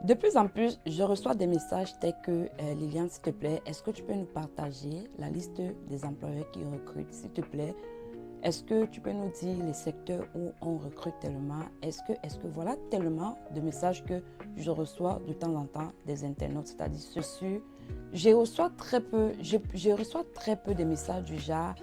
De plus en plus, je reçois des messages tels que Liliane, s'il te plaît, est-ce que tu peux nous partager la liste des employeurs qui recrutent, s'il te plaît? Est-ce que tu peux nous dire les secteurs où on recrute tellement? Voilà tellement de messages que je reçois de temps en temps des internautes, c'est-à-dire ceci. Je reçois très peu de messages du genre,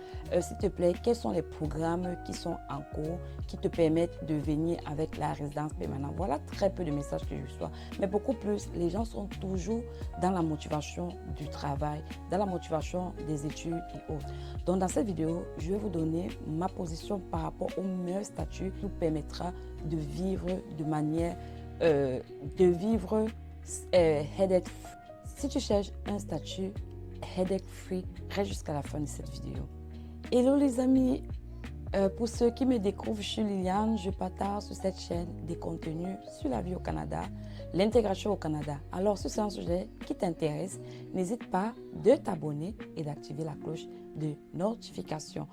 s'il te plaît, quels sont les programmes qui sont en cours, qui te permettent de venir avec la résidence permanente. Voilà très peu de messages que je reçois. Mais beaucoup plus, les gens sont toujours dans la motivation du travail, dans la motivation des études et autres. Donc dans cette vidéo, je vais vous donner ma position par rapport au meilleur statut qui vous permettra de vivre de manière, headache. Si tu cherches un statut headache free, reste jusqu'à la fin de cette vidéo. Hello les amis, pour ceux qui me découvrent, je suis Liliane, je partage sur cette chaîne des contenus sur la vie au Canada, l'intégration au Canada. Alors si c'est un sujet qui t'intéresse, n'hésite pas de t'abonner et d'activer la cloche de notification.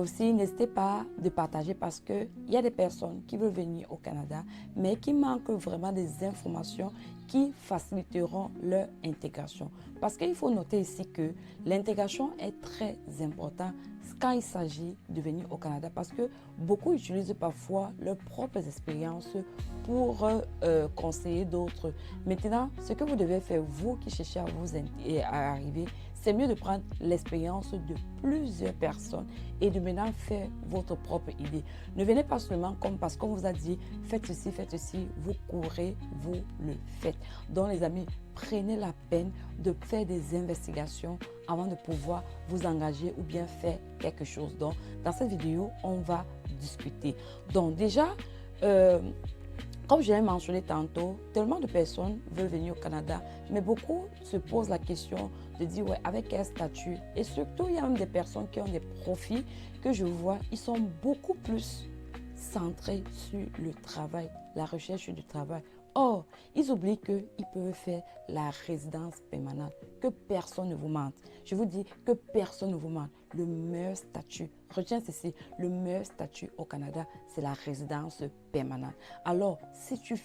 Aussi, n'hésitez pas de partager parce qu'il y a des personnes qui veulent venir au Canada, mais qui manquent vraiment des informations qui faciliteront leur intégration. Parce qu'il faut noter ici que l'intégration est très importante quand il s'agit de venir au Canada parce que beaucoup utilisent parfois leurs propres expériences pour conseiller d'autres. Maintenant, ce que vous devez faire, vous qui cherchez à arriver, c'est mieux de prendre l'expérience de plusieurs personnes et de maintenant faire votre propre idée. Ne venez pas seulement comme parce qu'on vous a dit faites ceci, vous courez, vous le faites. Donc les amis, prenez la peine de faire des investigations avant de pouvoir vous engager ou bien faire quelque chose. Donc dans cette vidéo, on va discuter. Donc déjà, comme je l'ai mentionné tantôt, tellement de personnes veulent venir au Canada, mais beaucoup se posent la question de dire ouais, avec quel statut. Et surtout, il y a même des personnes qui ont des profils que je vois, ils sont beaucoup plus centrés sur le travail, la recherche du travail. Or, ils oublient qu'ils peuvent faire la résidence permanente, que personne ne vous mente. Je vous dis que personne ne vous mente. Le meilleur statut, retiens ceci, le meilleur statut au Canada, c'est la résidence permanente. Alors, si tu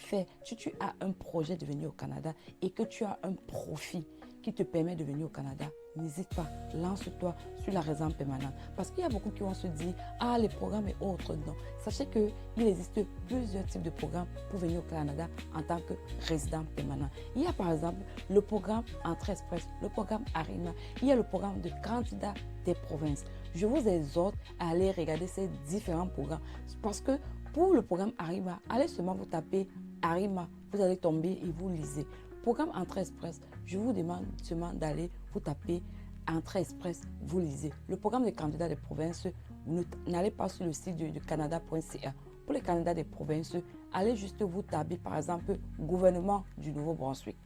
as un projet de venir au Canada et que tu as un profil qui te permet de venir au Canada, n'hésite pas, lance-toi sur la résidence permanente. Parce qu'il y a beaucoup qui vont se dire, ah, les programmes et autres. Non. Sachez qu'il existe plusieurs types de programmes pour venir au Canada en tant que résident permanent. Il y a par exemple le programme Entrée Express, le programme Arima, il y a le programme de candidat des provinces. Je vous exhorte à aller regarder ces différents programmes parce que pour le programme Arima, allez seulement vous taper Arima, vous allez tomber et vous lisez. Programme Entrée Express, je vous demande seulement d'aller vous taper Entrée Express, vous lisez. Le programme de candidats des provinces, n'allez pas sur le site de canada.ca. Pour les candidats des provinces, allez juste vous taper par exemple gouvernement du Nouveau-Brunswick.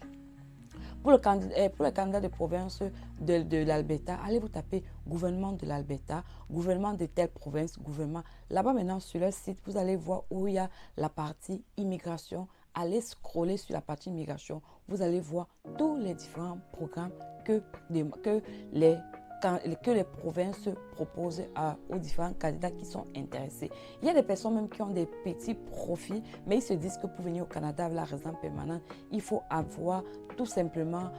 Pour les candidats de province de l'Alberta, allez vous taper gouvernement de l'Alberta, gouvernement de telle province, gouvernement. Là-bas maintenant sur leur site, vous allez voir où il y a la partie immigration. Allez scroller sur la partie immigration. Vous allez voir tous les différents programmes que les provinces proposent aux différents candidats qui sont intéressés. Il y a des personnes même qui ont des petits profils, mais ils se disent que pour venir au Canada avec la résidence permanente, il faut avoir tout simplement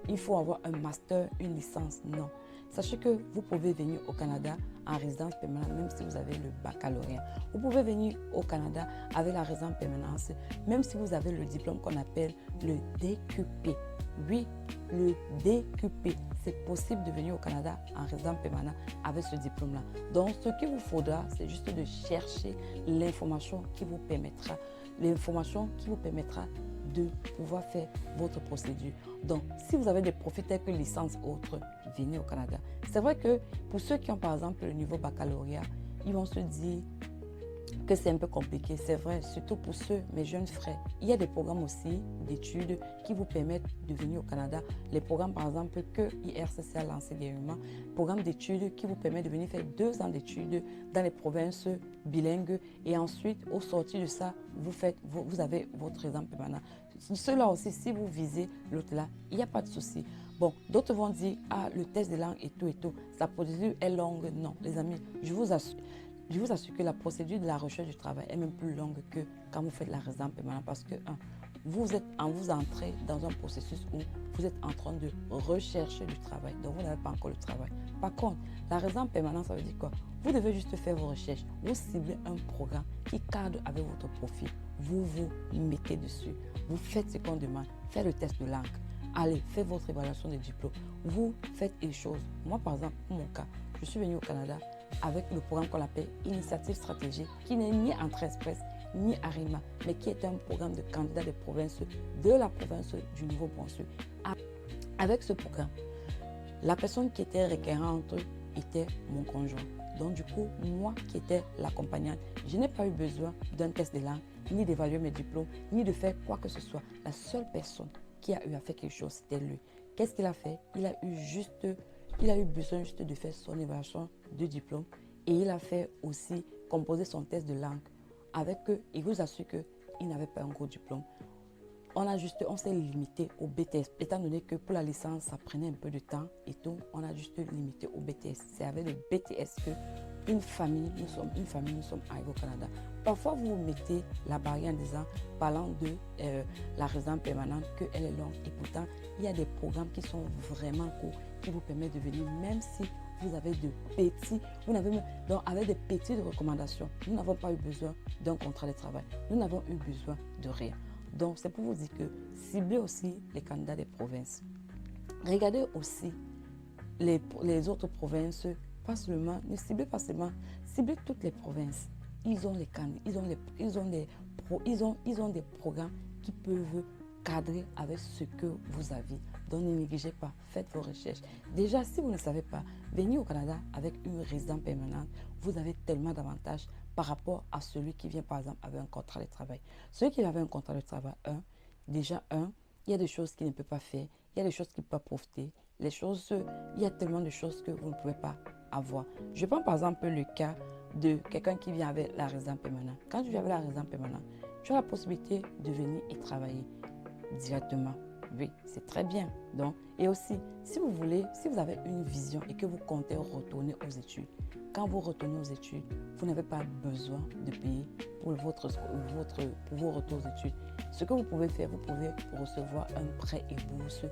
il faut avoir un master, une licence. Non. Sachez que vous pouvez venir au Canada en résidence permanente, même si vous avez le baccalauréat. Vous pouvez venir au Canada avec la résidence permanente, même si vous avez le diplôme qu'on appelle le DQP. Oui, le DQP. C'est possible de venir au Canada en résidence permanente avec ce diplôme-là. Donc, ce qu'il vous faudra, c'est juste de chercher l'information qui vous permettra de pouvoir faire votre procédure. Donc, si vous avez des profils tels que licence autres, venez au Canada. C'est vrai que pour ceux qui ont par exemple le niveau baccalauréat, ils vont se dire que c'est un peu compliqué. C'est vrai, surtout pour ceux, mes jeunes frères. Il y a des programmes aussi d'études qui vous permettent de venir au Canada. Les programmes, par exemple, que IRCC a lancé dernièrement, programme d'études qui vous permet de venir faire 2 ans d'études dans les provinces bilingues et ensuite, au sortir de ça, vous avez votre résidence permanente. Cela aussi, si vous visez l'autre là, il n'y a pas de souci. Bon, d'autres vont dire, ah, le test de langue et tout, sa procédure est longue. Non, les amis, je vous assure que la procédure de la recherche du travail est même plus longue que quand vous faites la résidence permanente parce que, vous entrez dans un processus où vous êtes en train de rechercher du travail. Donc, vous n'avez pas encore le travail. Par contre, la résidence permanente, ça veut dire quoi? Vous devez juste faire vos recherches. Vous ciblez un programme qui cadre avec votre profil. Vous vous mettez dessus. Vous faites ce qu'on demande. Faites le test de langue. Allez, faites votre évaluation de diplôme. Vous faites les choses. Moi, par exemple, pour mon cas, je suis venue au Canada avec le programme qu'on appelle Initiative Stratégique, qui n'est ni Entrée Express, ni Arima, mais qui est un programme de candidats de province, de la province du Nouveau-Brunswick. Avec ce programme, la personne qui était requérante était mon conjoint. Donc du coup, moi qui étais l'accompagnante, je n'ai pas eu besoin d'un test de langue, ni d'évaluer mes diplômes, ni de faire quoi que ce soit. La seule personne qui a eu à faire quelque chose, c'était lui. Qu'est-ce qu'il a fait? Il a eu besoin juste de faire son évaluation de diplôme et il a fait aussi composer son test de langue avec eux. Il vous assure qu'il n'avait pas un gros diplôme. On s'est limité au BTS, étant donné que pour la licence, ça prenait un peu de temps et tout, on a juste limité au BTS. C'est avec le BTS que nous sommes arrivés au Canada. Parfois, vous mettez la barrière en disant, parlant de la résidence permanente, qu'elle est longue. Et pourtant, il y a des programmes qui sont vraiment courts, qui vous permettent de venir, même si vous avez avec des petites recommandations. Nous n'avons pas eu besoin d'un contrat de travail. Nous n'avons eu besoin de rien. Donc, c'est pour vous dire que ciblez aussi les candidats des provinces. Regardez aussi les autres provinces, ne ciblez pas seulement, ciblez toutes les provinces. Ils ont des programmes qui peuvent cadrer avec ce que vous avez. Donc, ne négligez pas, faites vos recherches. Déjà, si vous ne savez pas, venir au Canada avec une résidence permanente, vous avez tellement d'avantages par rapport à celui qui vient, par exemple, avec un contrat de travail. Celui qui avait un contrat de travail, il y a des choses qu'il ne peut pas faire, il y a des choses qu'il ne peut pas profiter, il y a tellement de choses que vous ne pouvez pas avoir. Je prends par exemple le cas de quelqu'un qui vient avec la résidence permanente. Quand tu viens avec la résidence permanente, tu as la possibilité de venir y travailler directement. Oui, c'est très bien. Donc, et aussi, si vous avez une vision et que vous comptez retourner aux études, quand vous retournez aux études, vous n'avez pas besoin de payer pour vos retours aux études. Ce que vous pouvez faire, vous pouvez recevoir un prêt et bourse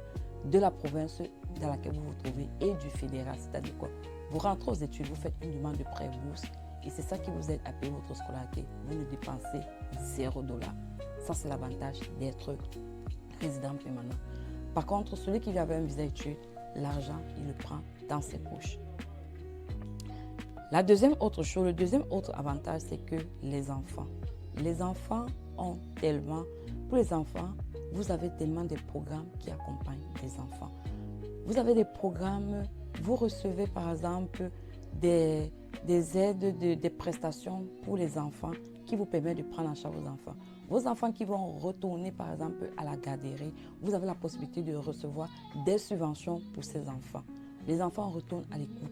de la province dans laquelle vous vous trouvez et du fédéral. C'est-à-dire quoi? Vous rentrez aux études, vous faites une demande de prêt et bourse et c'est ça qui vous aide à payer votre scolarité. Vous ne dépensez $0. Ça, c'est l'avantage d'être résident permanent. Par contre, celui qui vient avec un visa études, l'argent, il le prend dans ses poches. Le deuxième autre avantage, c'est que les enfants pour les enfants, vous avez tellement de programmes qui accompagnent les enfants. Vous avez des programmes, vous recevez par exemple des aides, des prestations pour les enfants qui vous permettent de prendre en charge vos enfants. Vos enfants qui vont retourner par exemple à la garderie, vous avez la possibilité de recevoir des subventions pour ces enfants. Les enfants retournent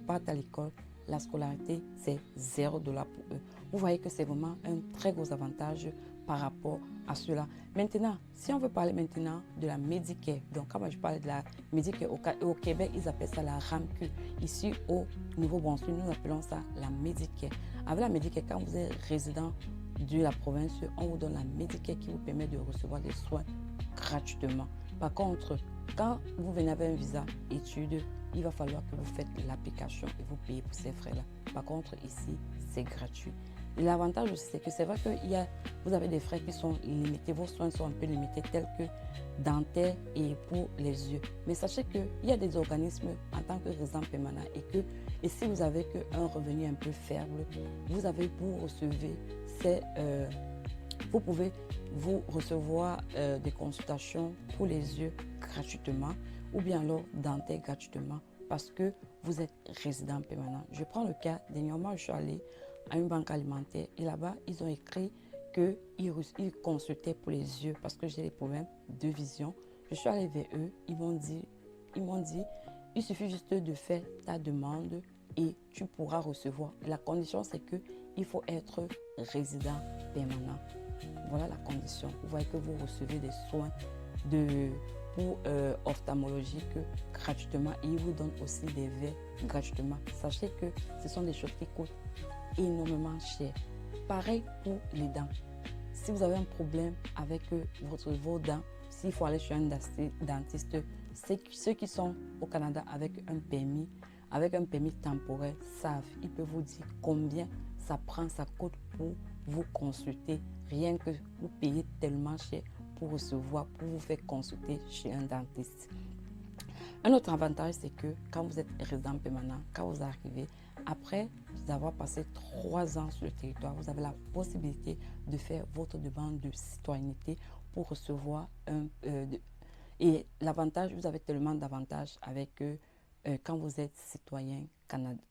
partent à l'école. La scolarité, c'est $0 pour eux. Vous voyez que c'est vraiment un très gros avantage par rapport à cela. Maintenant, si on veut parler maintenant de la Medicare, donc quand je parle de la Medicare, au Québec, ils appellent ça la RAMQ. Ici, au Nouveau-Brunswick, nous appelons ça la Medicare. Avec la Medicare, quand vous êtes résident de la province, on vous donne la Medicare qui vous permet de recevoir des soins gratuitement. Par contre, quand vous venez avec un visa études, il va falloir que vous faites l'application et vous payez pour ces frais-là. Par contre, ici, c'est gratuit. Et l'avantage aussi, c'est que c'est vrai que vous avez des frais qui sont limités, vos soins sont un peu limités, tels que dentaire et pour les yeux. Mais sachez qu'il y a des organismes en tant que résident permanent et si vous avez un revenu un peu faible, vous pouvez vous recevoir des consultations pour les yeux gratuitement ou bien alors dentaire gratuitement parce que vous êtes résident permanent. Je prends le cas, dernièrement, je suis allée à une banque alimentaire et là-bas, ils ont écrit qu'ils consultaient pour les yeux parce que j'ai des problèmes de vision. Je suis allée vers eux, ils m'ont dit, il suffit juste de faire ta demande et tu pourras recevoir. La condition, c'est qu'il faut être résident permanent. Voilà la condition. Vous voyez que vous recevez des soins ophtalmologiques gratuitement et ils vous donnent aussi des verres gratuitement. Sachez que ce sont des choses qui coûtent énormément cher. Pareil pour les dents. Si vous avez un problème avec vos dents, s'il faut aller chez un dentiste, ceux qui sont au Canada avec un permis temporaire savent, ils peuvent vous dire combien ça coûte pour vous consulter. Rien que vous payez tellement cher pour vous faire consulter chez un dentiste. Un autre avantage, c'est que quand vous êtes résident permanent, quand vous arrivez, après avoir passé 3 ans sur le territoire, vous avez la possibilité de faire votre demande de citoyenneté pour recevoir et l'avantage, vous avez tellement d'avantages avec quand vous êtes citoyen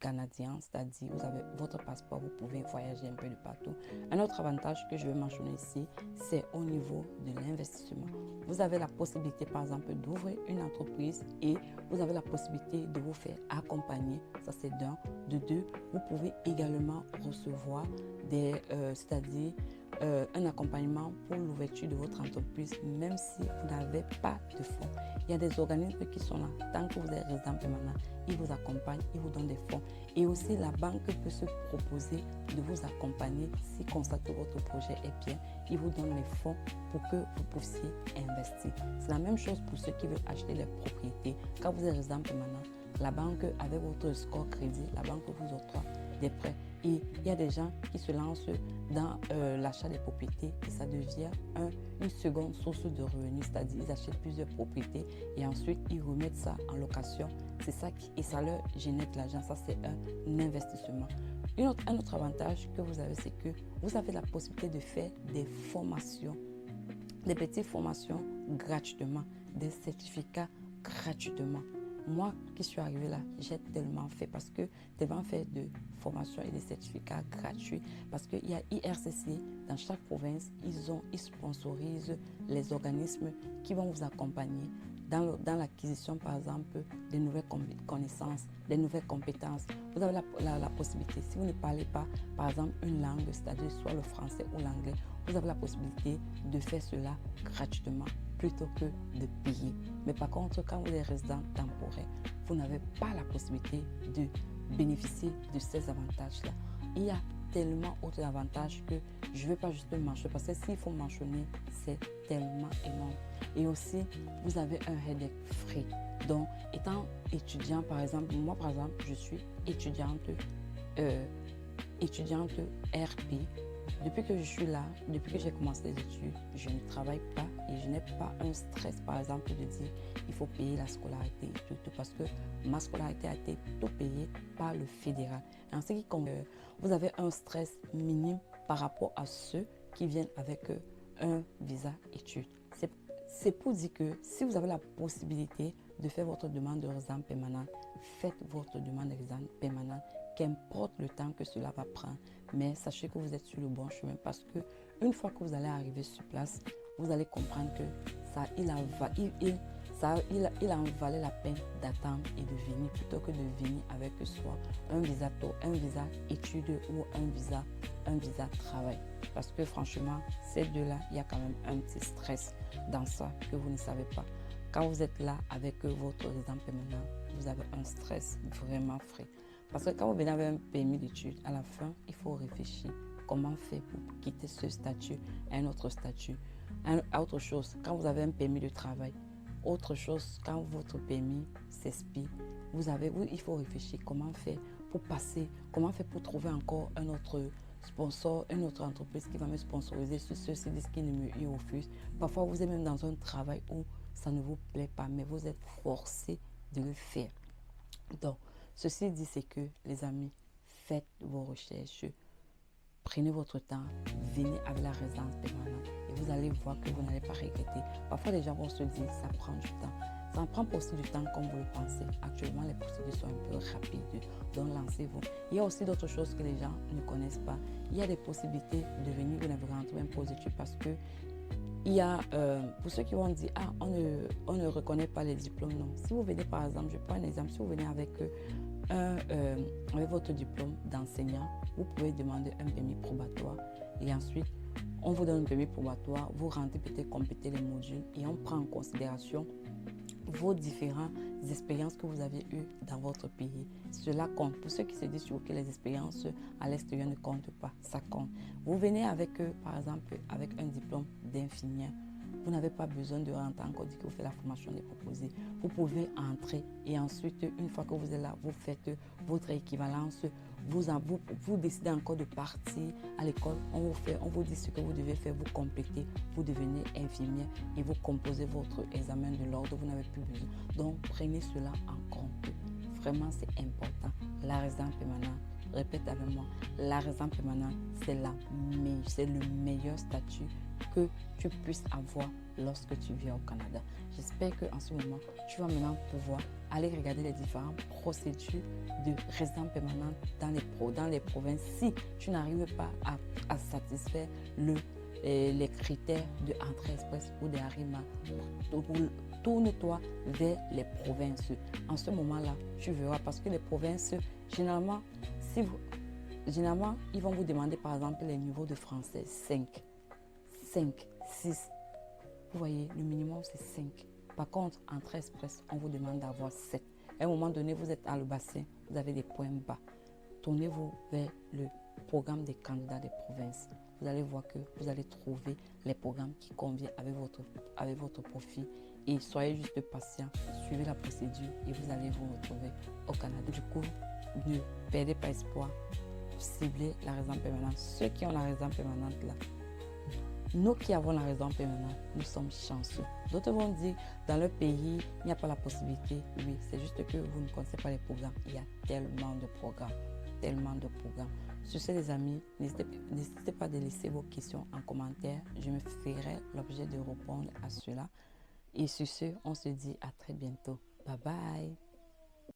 canadien, c'est-à-dire vous avez votre passeport, vous pouvez voyager un peu de partout. Un autre avantage que je vais mentionner ici, c'est au niveau de l'investissement. Vous avez la possibilité, par exemple, d'ouvrir une entreprise et vous avez la possibilité de vous faire accompagner. Ça, c'est d'un. De deux, vous pouvez également recevoir c'est-à-dire un accompagnement pour l'ouverture de votre entreprise, même si vous n'avez pas de fonds. Il y a des organismes qui sont là. Tant que vous êtes résident permanent, ils vous accompagnent, ils vous donnent des fonds. Et aussi, la banque peut se proposer de vous accompagner si constate que votre projet est bien. Ils vous donnent les fonds pour que vous puissiez investir. C'est la même chose pour ceux qui veulent acheter des propriétés. Quand vous êtes résident permanent, la banque, avec votre score crédit, la banque vous octroie des prêts. Et il y a des gens qui se lancent dans l'achat des propriétés et ça devient une seconde source de revenus, c'est-à-dire ils achètent plusieurs propriétés et ensuite ils remettent ça en location. C'est ça et ça leur génère de l'argent. Ça, c'est un investissement. Un autre avantage que vous avez, c'est que vous avez la possibilité de faire des formations, des petites formations gratuitement, des certificats gratuitement. Moi qui suis arrivée là, j'ai tellement fait de formations et des certificats gratuits parce qu'il y a IRCC dans chaque province, ils sponsorisent les organismes qui vont vous accompagner dans l'acquisition, par exemple, des nouvelles connaissances, des nouvelles compétences. Vous avez la possibilité, si vous ne parlez pas, par exemple, une langue, c'est-à-dire soit le français ou l'anglais, vous avez la possibilité de faire cela gratuitement plutôt que de payer. Mais par contre, quand vous êtes résident temporaire, vous n'avez pas la possibilité de bénéficier de ces avantages-là. Il y a tellement d'autres avantages que je ne vais pas juste mentionner parce que s'il faut mentionner, c'est tellement énorme. Et aussi, vous avez un headache free. Donc, étant étudiant, par exemple, moi, par exemple, je suis étudiante RP. Depuis que je suis là, depuis que j'ai commencé les études, je ne travaille pas et je n'ai pas un stress, par exemple, de dire il faut payer la scolarité et tout, parce que ma scolarité a été tout payée par le fédéral. Et en ce qui concerne, vous avez un stress minime par rapport à ceux qui viennent avec un visa études. C'est pour dire que si vous avez la possibilité de faire votre demande de résidence permanente, faites votre demande de résidence permanente, qu'importe le temps que cela va prendre. Mais sachez que vous êtes sur le bon chemin parce que une fois que vous allez arriver sur place, vous allez comprendre que il en valait la peine d'attendre et de venir plutôt que de venir avec soit un visa études ou un visa travail. Parce que franchement, ces deux-là, il y a quand même un petit stress dans ça que vous ne savez pas. Quand vous êtes là avec votre résident permanent, vous avez un stress vraiment frais. Parce que quand vous venez avec un permis d'études, à la fin, il faut réfléchir comment faire pour quitter ce statut à un autre statut. Autre chose, quand vous avez un permis de travail, autre chose, quand votre permis s'expire, il faut réfléchir comment faire pour passer, comment faire pour trouver encore un autre sponsor, une autre entreprise qui va me sponsoriser sur ce service qui ne me refuse. Parfois, vous êtes même dans un travail où ça ne vous plaît pas, mais vous êtes forcé de le faire. Donc, ceci dit, c'est que, les amis, faites vos recherches, prenez votre temps, venez avec la résidence permanente et vous allez voir que vous n'allez pas regretter. Parfois, les gens vont se dire, ça prend du temps. Ça ne prend pas aussi du temps comme vous le pensez. Actuellement, les procédures sont un peu rapides, donc lancez-vous. Il y a aussi d'autres choses que les gens ne connaissent pas. Il y a des possibilités de venir, vous n'avez rentré même pas aux études parce que il y a, pour ceux qui vont dire, on ne reconnaît pas les diplômes, non. Si vous venez par exemple, je prends un exemple, si vous venez avec votre diplôme d'enseignant, vous pouvez demander un permis probatoire et ensuite, on vous donne un permis probatoire, vous rentrez peut-être compléter les modules et on prend en considération vos différentes expériences que vous avez eues dans votre pays. Cela compte. Pour ceux qui se disent que les expériences à l'extérieur ne comptent pas, ça compte. Vous venez avec eux, par exemple, avec un diplôme d'infirmière. Vous n'avez pas besoin de rentrer encore dire que vous faites la formation des proposés. Vous pouvez entrer et ensuite, une fois que vous êtes là, vous faites votre équivalence. Vous décidez encore de partir à l'école. On vous dit ce que vous devez faire, vous complétez, vous devenez infirmière et vous composez votre examen de l'ordre. Vous n'avez plus besoin. Donc, prenez cela en compte. Vraiment, c'est important. La résidence permanente, répète avec moi, la résidence permanente, c'est le meilleur statut que tu puisses avoir lorsque tu viens au Canada. J'espère qu'en ce moment, tu vas maintenant pouvoir aller regarder les différentes procédures de résidence permanente dans les provinces. Si tu n'arrives pas à satisfaire les critères de entrée express ou de Arima, tourne-toi vers les provinces. En ce moment-là, tu verras parce que les provinces, généralement, ils vont vous demander par exemple les niveaux de français 5, 6. Vous voyez, le minimum c'est 5. Par contre, entrée express, on vous demande d'avoir 7. À un moment donné, vous êtes à le bassin, vous avez des points bas. Tournez-vous vers le programme des candidats des provinces. Vous allez voir que vous allez trouver les programmes qui conviennent avec votre profil. Et soyez juste patient, suivez la procédure et vous allez vous retrouver au Canada. Du coup, ne perdez pas espoir, ciblez la résidence permanente. Ceux qui ont la résidence permanente là, nous qui avons la résidence permanente, nous sommes chanceux. D'autres vont dire, dans leur pays, il n'y a pas la possibilité. Oui, c'est juste que vous ne connaissez pas les programmes. Il y a tellement de programmes, tellement de programmes. Sur ce, les amis, n'hésitez pas de laisser vos questions en commentaire. Je me ferai l'objet de répondre à cela. Et sur ce, on se dit à très bientôt. Bye bye.